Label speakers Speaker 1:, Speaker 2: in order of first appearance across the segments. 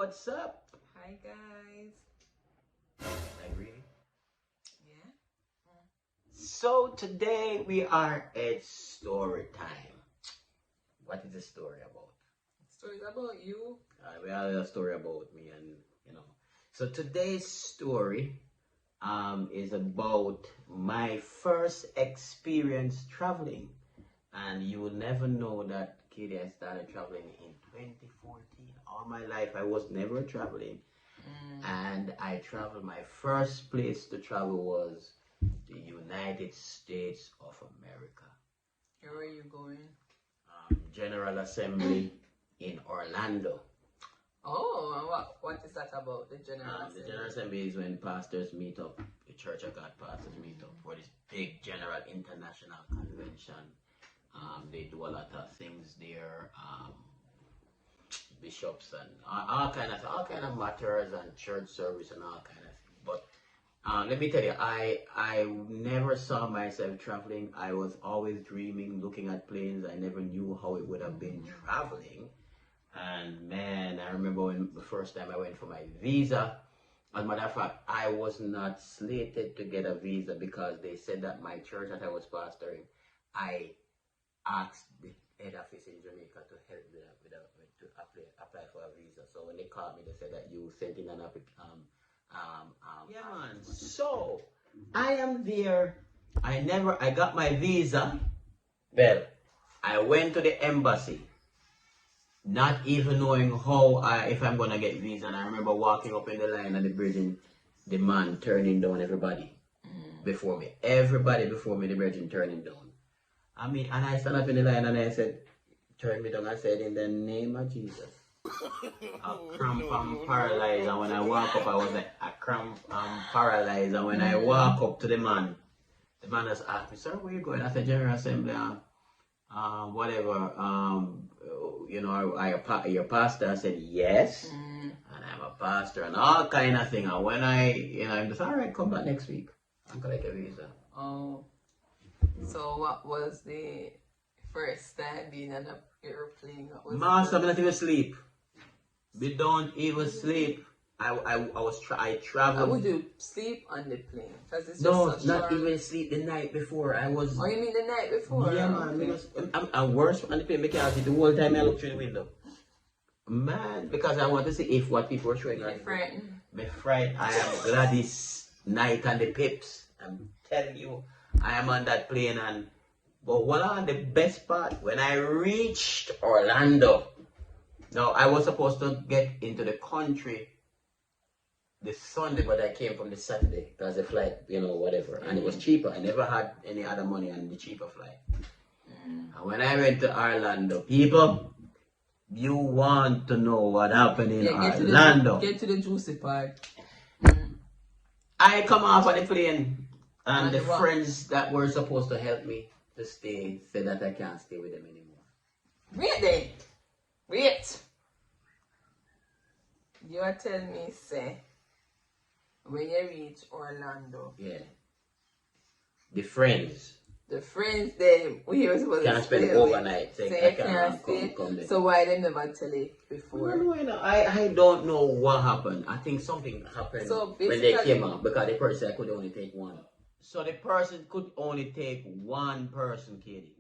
Speaker 1: what's up?
Speaker 2: Hi guys.
Speaker 1: Like really?
Speaker 2: Yeah.
Speaker 1: So today we are at story time. What is the story about?
Speaker 2: Stories about you.
Speaker 1: We have a story about me and you know. So today's story is about my first experience traveling. And you will never know that, Katie, I started traveling in 2014. All my life I was never traveling. And I traveled, my first place to travel was the United States of America.
Speaker 2: Where are you going?
Speaker 1: General Assembly in Orlando.
Speaker 2: Oh, and what is that about? The General
Speaker 1: The
Speaker 2: Assembly?
Speaker 1: General Assembly is when pastors meet up, the Church of God pastors meet up for this big general international convention. They do a lot of things there. Bishops and all kind of matters and church service and all kind of things. But let me tell you, I never saw myself traveling. I was always dreaming, looking at planes. I never knew how it would have been traveling. And man, I remember when the first time I went for my visa. As a matter of fact, I was not slated to get a visa because they said that my church that I was pastoring, I asked the head office in Jamaica to help me to apply for a visa. So when they called me, they said that you sent in an application. Yeah, man. So I am there. I got my visa. Well, I went to the embassy, not even knowing if I'm gonna get visa. And I remember walking up in the line at the bridge and the man turning down everybody before me. Everybody before me, the bridge turning down. And I stand up in the line and I said, turn me down. I said, in the name of Jesus. A cramp and paralyzed. And when I walk up, I was like, a cramp and paralyzed. And when I walk up to the man just asked me, sir, where you going? I said, General Assembly, whatever. Are you a pastor? I said, yes. And I'm a pastor and all kind of thing. And when I'm just, all right, come back next week. I'm going to get a visa.
Speaker 2: Oh. So what was the first time being on an airplane?
Speaker 1: Master, I'm not even sleep. We don't even sleep. I traveled.
Speaker 2: How would you sleep on the plane?
Speaker 1: No, not even sleep the night before.
Speaker 2: Oh, you mean the night before?
Speaker 1: Yeah, man. Okay. I'm worse on the plane because the whole time I look through the window. Man, because I want to see if what people are showing us. My friend, I am Gladys Knight and the Pips. I'm telling you, I am on that plane but what on the best part, when I reached Orlando, now I was supposed to get into the country the Sunday, but I came from the Saturday because the flight, whatever, and it was cheaper. I never had any other money on the cheaper flight. And when I went to Orlando, people, you want to know what happened in Orlando.
Speaker 2: Get to the juicy part.
Speaker 1: I come off on the plane, and the friends that were supposed to help me to stay said that I can't stay with them anymore.
Speaker 2: Wait then. Wait. You are telling me, say, when you reach Orlando.
Speaker 1: Yeah. The friends.
Speaker 2: The friends that we were supposed
Speaker 1: can't
Speaker 2: to
Speaker 1: spend overnight.
Speaker 2: So you can't stay. So why they never tell it before?
Speaker 1: No, I don't know what happened. I think something happened when they came out because the person could only take one. So the person could only take one person, Katie.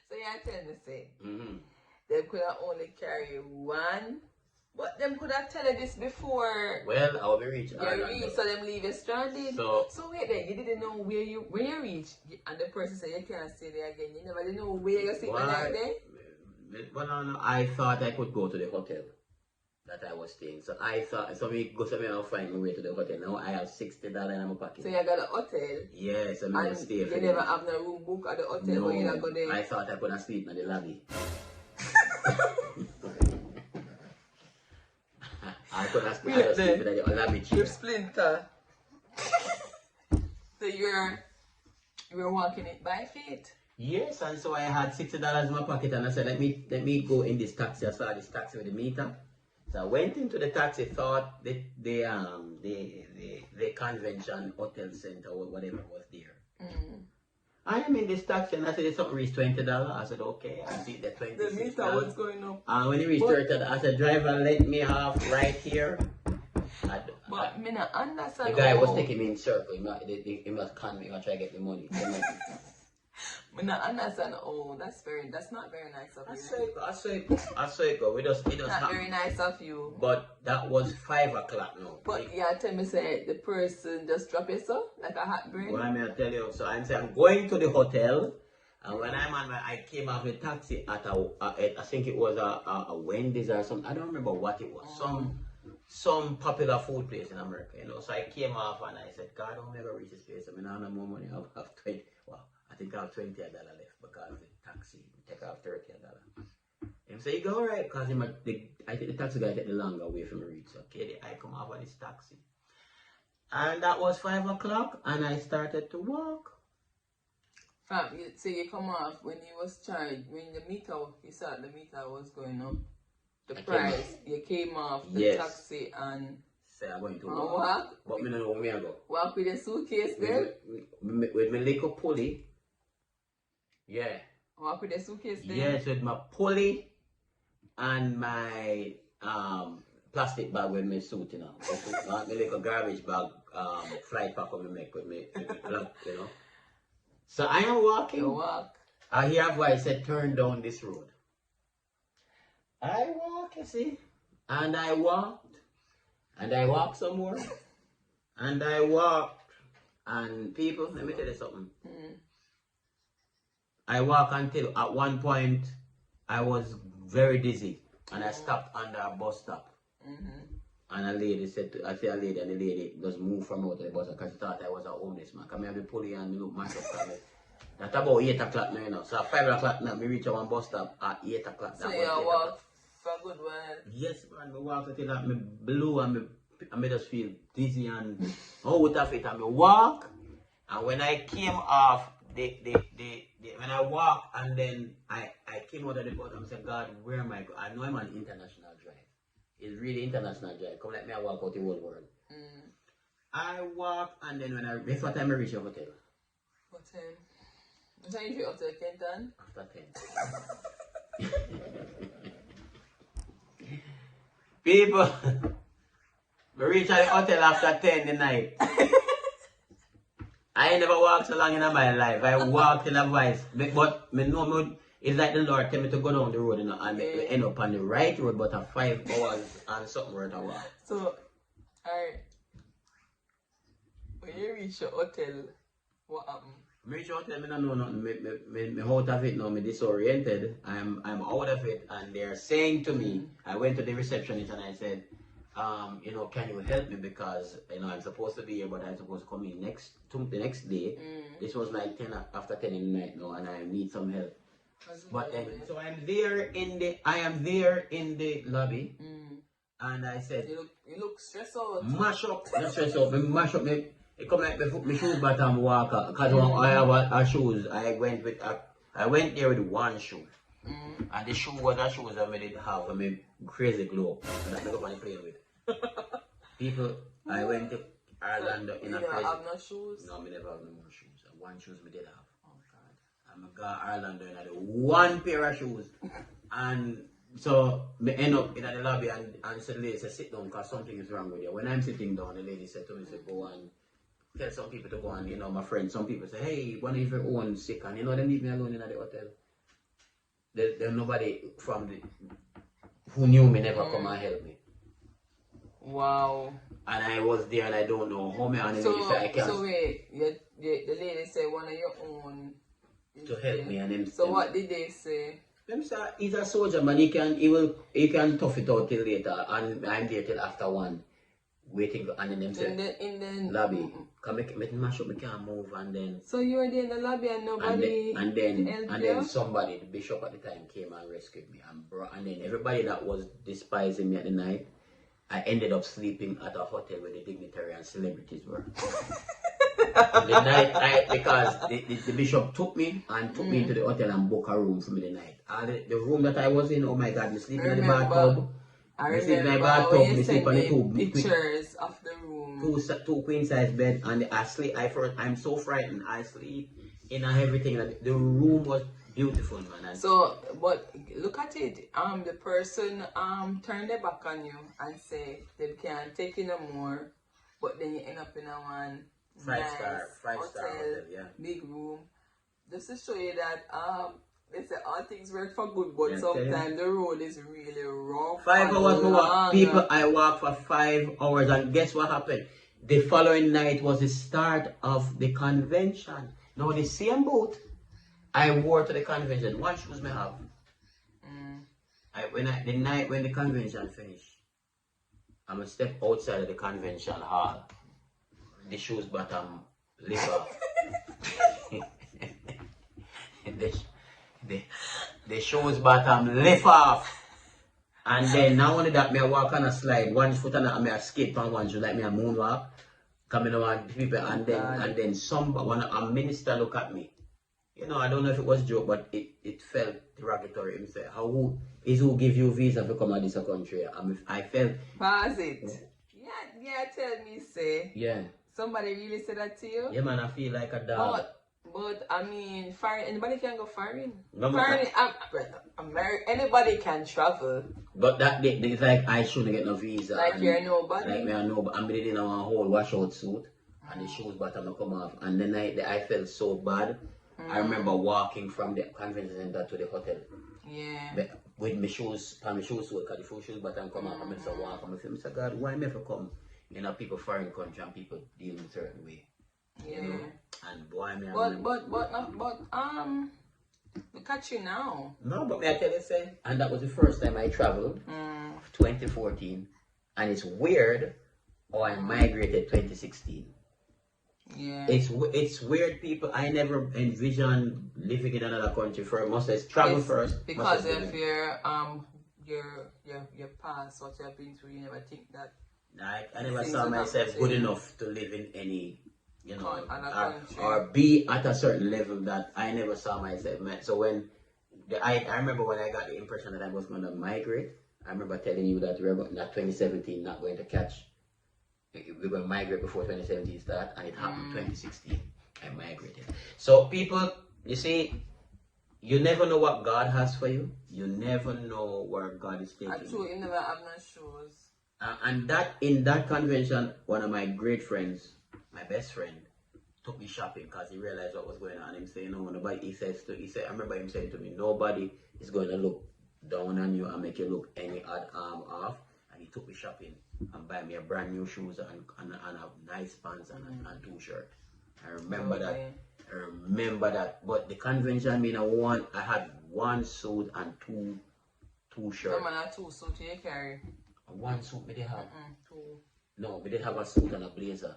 Speaker 2: So you're telling me, say, they could have only carry one, but them could have tell you this before.
Speaker 1: Well, I will be reaching.
Speaker 2: So them leave you stranded. So wait then, you didn't know where you reach, and the person said you can't stay there again. You never didn't know where you sleep the night then.
Speaker 1: Well, no, I thought I could go to the hotel that I was staying. So I thought, I'll find my way to the hotel. Now I have $60 in my pocket.
Speaker 2: So you got a hotel?
Speaker 1: Yes, I'm going to stay for
Speaker 2: you never have no room book at the hotel?
Speaker 1: No,
Speaker 2: or you not go there?
Speaker 1: I thought I could have sleep in the lobby. I could have sleep in the lobby chair.
Speaker 2: You splinter. So you were walking it by feet?
Speaker 1: Yes, and so I had $60 in my pocket, and I said, let me go in this taxi. I saw this taxi with the meter. So I went into the taxi, thought the convention hotel center or whatever was there. I am in this taxi and I said, something reached $20. I said, okay, I see the $26.
Speaker 2: The meter was going up.
Speaker 1: And when he reached $30, I said, driver, let me off right here.
Speaker 2: But me not understand.
Speaker 1: The guy was taking me in circle. He must con me. He must try to get the money.
Speaker 2: Me not understand. Oh, that's not very nice of you.
Speaker 1: I say go. It does
Speaker 2: not very nice of you.
Speaker 1: But that was 5 o'clock now.
Speaker 2: But yeah, tell me, say the person just drop it so like a hot brain.
Speaker 1: Well, I may tell you. So I'm saying I'm going to the hotel, and when I came off the taxi at I think it was a Wendy's or something. I don't remember what it was. Some popular food place in America, you know. So I came off and I said, God, I'll never reach this place. I mean, I don't have more money. I have 20. Well, I think I have $20 left because the taxi take off $30. And so you go, all right, because I think the taxi guy take the longer way from me reach. Okay, I come off on this taxi. And that was 5 o'clock, and I started to walk.
Speaker 2: Fam, so you come off when you was charged, when you saw the meter was going up. The price, you came off the taxi and
Speaker 1: say I'm going to walk. But me don't know where I go.
Speaker 2: Walk with a suitcase there?
Speaker 1: With my little pulley. Yeah.
Speaker 2: Walk with a suitcase there?
Speaker 1: Yes, with my pulley and my plastic bag with my suit, you know. My little garbage bag, flight pack of me make with me, you know. So I am walking.
Speaker 2: You walk.
Speaker 1: I hear a voice said, turn down this road. I walk, you see, and I walked some more, and I walked, and people, let me tell you something. I walked until at one point I was very dizzy, and I stopped under a bus stop, and a lady said, I see a lady, and the lady just moved from out of the bus because she thought I was a homeless man. Come here, I pull and me look myself. That's about 8 o'clock now, you know. So at 5 o'clock now, me reach one bus stop at 8 o'clock.
Speaker 2: So you walk for a good while?
Speaker 1: Yes, man. I walk until I blew and I just feel dizzy and out of it. And I walk, and when I came off, when I walk and then I came out of the bottom and said, God, where am I going? I know I'm on international drive. It's really international drive. Come let me walk out the whole world. I walk and then guess what time I reach the hotel?
Speaker 2: What time? What time you reach Hotel Kenton?
Speaker 1: After 10. People, we reach at the hotel after 10 the night. I ain't never walked so long in my life. I walked in a vice. But me know it's like the Lord tell me to go down the road, you know, and we end up on the right road, but at 5 hours and something worth a walk.
Speaker 2: So, alright. When you reach your hotel, what happened?
Speaker 1: Me reach hotel, I don't know nothing. Me out of it now, me disoriented. I'm out of it, and they're saying to me, I went to the receptionist and I said, you know, can you help me because, you know, I'm supposed to be here, but I'm supposed to come in the next day. This was like after 10 in the night now, and I need some help. But so I am there in the lobby, and I said,
Speaker 2: you look stressed out.
Speaker 1: Mash up, not stressed out. Mash up me. It come like my shoes bottom walker because I have a shoes. I went there with one shoe, and the shoe was a shoes I didn't have. I mean, crazy glow. And that's what I'm playing with. People, I went to Ireland in a crazy.
Speaker 2: You have no shoes?
Speaker 1: No, I never have no more shoes. One shoes I did have. Oh God. I'm got Ireland and I had one pair of shoes, and so I end up in the lobby and said, the lady said, sit down because something is wrong with you. When I'm sitting down, the lady said to me, said, go and tell some people to go and, you know, my friends, some people say, hey, one of your own sick, and you know, they leave me alone in the hotel. There's nobody from who knew me never come and help me.
Speaker 2: Wow.
Speaker 1: And I was there and I don't know how many I can't.
Speaker 2: So wait, the lady said one of your own
Speaker 1: to help me, and them.
Speaker 2: So what did they say?
Speaker 1: Them say he's a soldier man, he can tough it out till later, and I'm there till after 1. Waiting, and then them said
Speaker 2: in the
Speaker 1: lobby. Come make mash up, me can't move, and then.
Speaker 2: So you were there in the lobby and nobody.
Speaker 1: And then somebody, the bishop at the time, came and rescued me, and then everybody that was despising me at the night, I ended up sleeping at a hotel where the dignitary and celebrities were. The night, because the bishop took me into the hotel and booked a room for me the night. The room that I was in, oh my God, me sleeping in the bathtub.
Speaker 2: I remember when you sent me pictures of the room.
Speaker 1: Two queen size bed, and I sleep. I'm so frightened. I sleep in everything. The room was beautiful, man. And
Speaker 2: so, but look at it. The person turned their back on you and say they can't take you no more. But then you end up in a one
Speaker 1: five-star hotel, yeah,
Speaker 2: big room. Just to show you that they say all things work for good, but sometimes the road is really rough.
Speaker 1: 5 hours we walk. People, I walked for 5 hours, and guess what happened? The following night was the start of the convention. Now the same boat I wore to the convention. What shoes may have? The night when the convention finished, I'm gonna step outside of the convention hall. The shoes bottom lift off. the shoes bottom lift off. And then not only that, me I walk on a slide, one foot on a, me I skate on one shoe like me a moonwalk. Coming on people, and then a minister look at me. You know, I don't know if it was a joke, but it felt derogatory. He said, who give you visa to come to this country? I felt.
Speaker 2: Pause it. Yeah, tell me, say.
Speaker 1: Yeah.
Speaker 2: Somebody really said that to you?
Speaker 1: Yeah, man, I feel like a dog.
Speaker 2: But I mean, foreign, anybody can go foreign.
Speaker 1: No,
Speaker 2: foreign, anybody can travel.
Speaker 1: But that it's like I shouldn't get no visa.
Speaker 2: Like you're nobody.
Speaker 1: Like me, I know, but I'm in a whole washout suit, and the shoes bottom come off. And the night I felt so bad. I remember walking from the convention center to the hotel.
Speaker 2: Yeah.
Speaker 1: But with my shoes, my shoes suit, because the shoes bottom come off. I'm just walk. I'm saying, Mr. God, why me ever come? You know, people foreign country and people deal in a certain way.
Speaker 2: Yeah.
Speaker 1: You know? And boy, me.
Speaker 2: But look at you now.
Speaker 1: No, but may I tell you, say, and that was the first time I traveled, 2014, and it's weird how I migrated 2016.
Speaker 2: Yeah.
Speaker 1: It's weird, people. I never envisioned living in another country first. Must say travel first.
Speaker 2: Because of your past, what you have been through, you never think that.
Speaker 1: I never saw myself good enough to live in any, you know,
Speaker 2: country.
Speaker 1: or be at a certain level that I never saw myself. So when I remember when I got the impression that I was going to migrate, I remember telling you that we're not 2017 not going to catch. We're going to migrate before 2017 start, and it happened 2016. I migrated. So people, you see, you never know what God has for you. You never know where God is taking you.
Speaker 2: You never have no shoes.
Speaker 1: And that in that convention, one of my great friends, my best friend, took me shopping because he realized what was going on. Him saying, "No, nobody." He said, "I remember him saying to me, nobody is going to look down on you and make you look any odd arm off." And he took me shopping and buy me a brand new shoes and a nice pants and 2 shirts. I remember that. I remember that. But the convention, I had 1 suit and two shirts.
Speaker 2: No, man, I 2 suits you carry.
Speaker 1: 1 suit we didn't have.
Speaker 2: 2.
Speaker 1: No, we didn't have a suit and a blazer.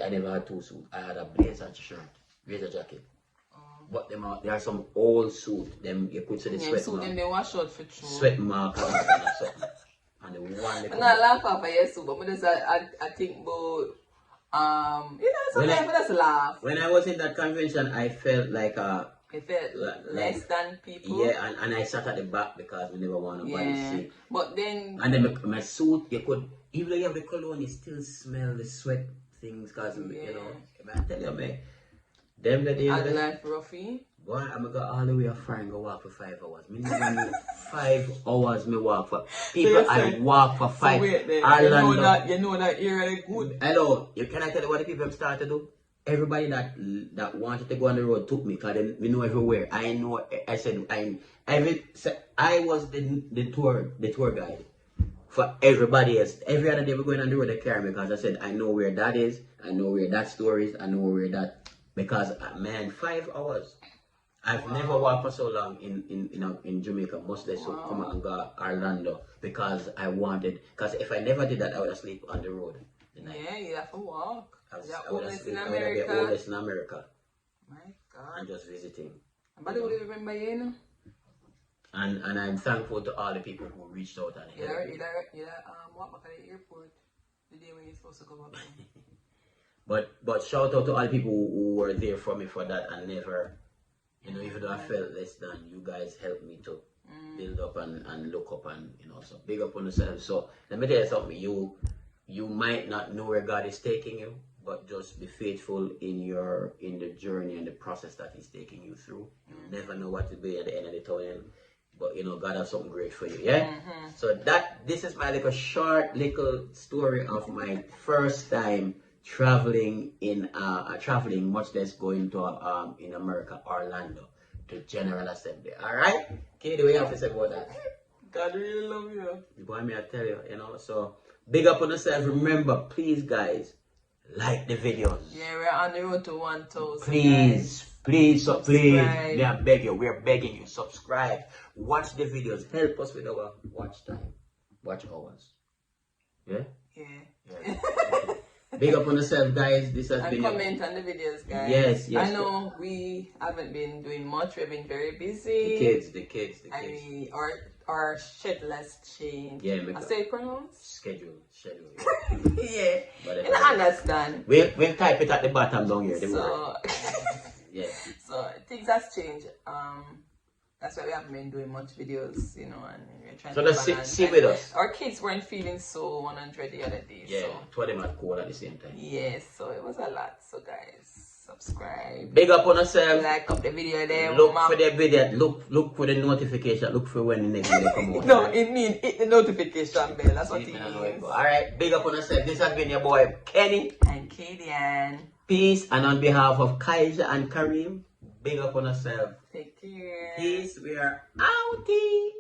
Speaker 1: I never had 2 suits. I had a blazer and shirt, blazer jacket. But there are some old suits. Them you could see the sweat mark.
Speaker 2: Them they wash out for true.
Speaker 1: Sweat mark and something. And the one they
Speaker 2: I'm not laughing at your suit, but I think about sometimes I just laugh.
Speaker 1: When I was in that convention, I felt like
Speaker 2: It felt less than people.
Speaker 1: Yeah, and I sat at the back because we never want nobody to see.
Speaker 2: But then...
Speaker 1: And then my suit, you could... Even though you have the cologne, you still smell the sweat things because, you know... I tell you, man. Them the days...
Speaker 2: Hard life roughy.
Speaker 1: Boy, I'm going to go all the way up and go walk for 5 hours. Me never knew 5 hours me walk for... People, so I walk for 5 hours.
Speaker 2: So you know that you're really good.
Speaker 1: Hello, can I tell you what the people start to do? Everybody that wanted to go on the road took me because we know everywhere. I know. I said I was the tour guide for everybody else. Every other day we're going on the road they carry me because I said I know where that is. I know where that store is. I know where that because man 5 hours. I've never walked for so long in Jamaica. Most days come and go Orlando because I wanted. Because if I never did that, I would have sleep on the road.
Speaker 2: Yeah, you have to walk.
Speaker 1: I would have been homeless in America.
Speaker 2: My God.
Speaker 1: And just visiting.
Speaker 2: Nobody would remember you, know?
Speaker 1: And I'm thankful to all the people who reached out and helped me.
Speaker 2: Walk back at the airport the day when you're supposed to come up.
Speaker 1: But shout out to all the people who were there for me for that and never, even though I felt less than, you guys helped me to build up and look up and, so big up on yourself. So let me tell you something, you might not know where God is taking you, but just be faithful in the journey and the process that He's taking you through. You never know what to be at the end of the tunnel, but God has something great for you. Yeah. So this is my short little story of my first time traveling much less going to in America, Orlando, to General Assembly. All right, Katie, what you have to say about that?
Speaker 2: God really love you.
Speaker 1: You want me to tell you, So big up on yourself. Remember, please, guys, like the videos.
Speaker 2: Yeah, we're on the road to 1,000.
Speaker 1: Please, subscribe. Yeah, beg you. We're begging you. Subscribe. Watch the videos. Help us with our watch time. Watch hours. Yeah. Big up on yourself, guys. This has been.
Speaker 2: Comment on the videos, guys.
Speaker 1: Yes.
Speaker 2: I know we haven't been doing much. We've been very busy.
Speaker 1: The kids.
Speaker 2: I mean, our schedule has changed.
Speaker 1: Yeah,
Speaker 2: I say pronounce?
Speaker 1: Schedule.
Speaker 2: Yeah. But I understand.
Speaker 1: We'll type it at the bottom down here. Yeah.
Speaker 2: So things has changed. That's why we haven't been doing much videos, and we're trying to balance.
Speaker 1: See with us.
Speaker 2: Our kids weren't feeling so 100 the other day.
Speaker 1: Yeah, two of them had cold at the same time.
Speaker 2: Yes, so it was a lot. So guys, subscribe.
Speaker 1: Big up on yourself.
Speaker 2: Like up the video there.
Speaker 1: Look for the video. Look for the notification. Look for when the next video come out.
Speaker 2: No, it means hit the notification bell. That's what it means.
Speaker 1: Alright, big up on yourself. This has been your boy Kenny
Speaker 2: and Kadian.
Speaker 1: Peace, and on behalf of Kaija and Kareem, big up on yourself.
Speaker 2: Take care.
Speaker 1: Peace. We are outie.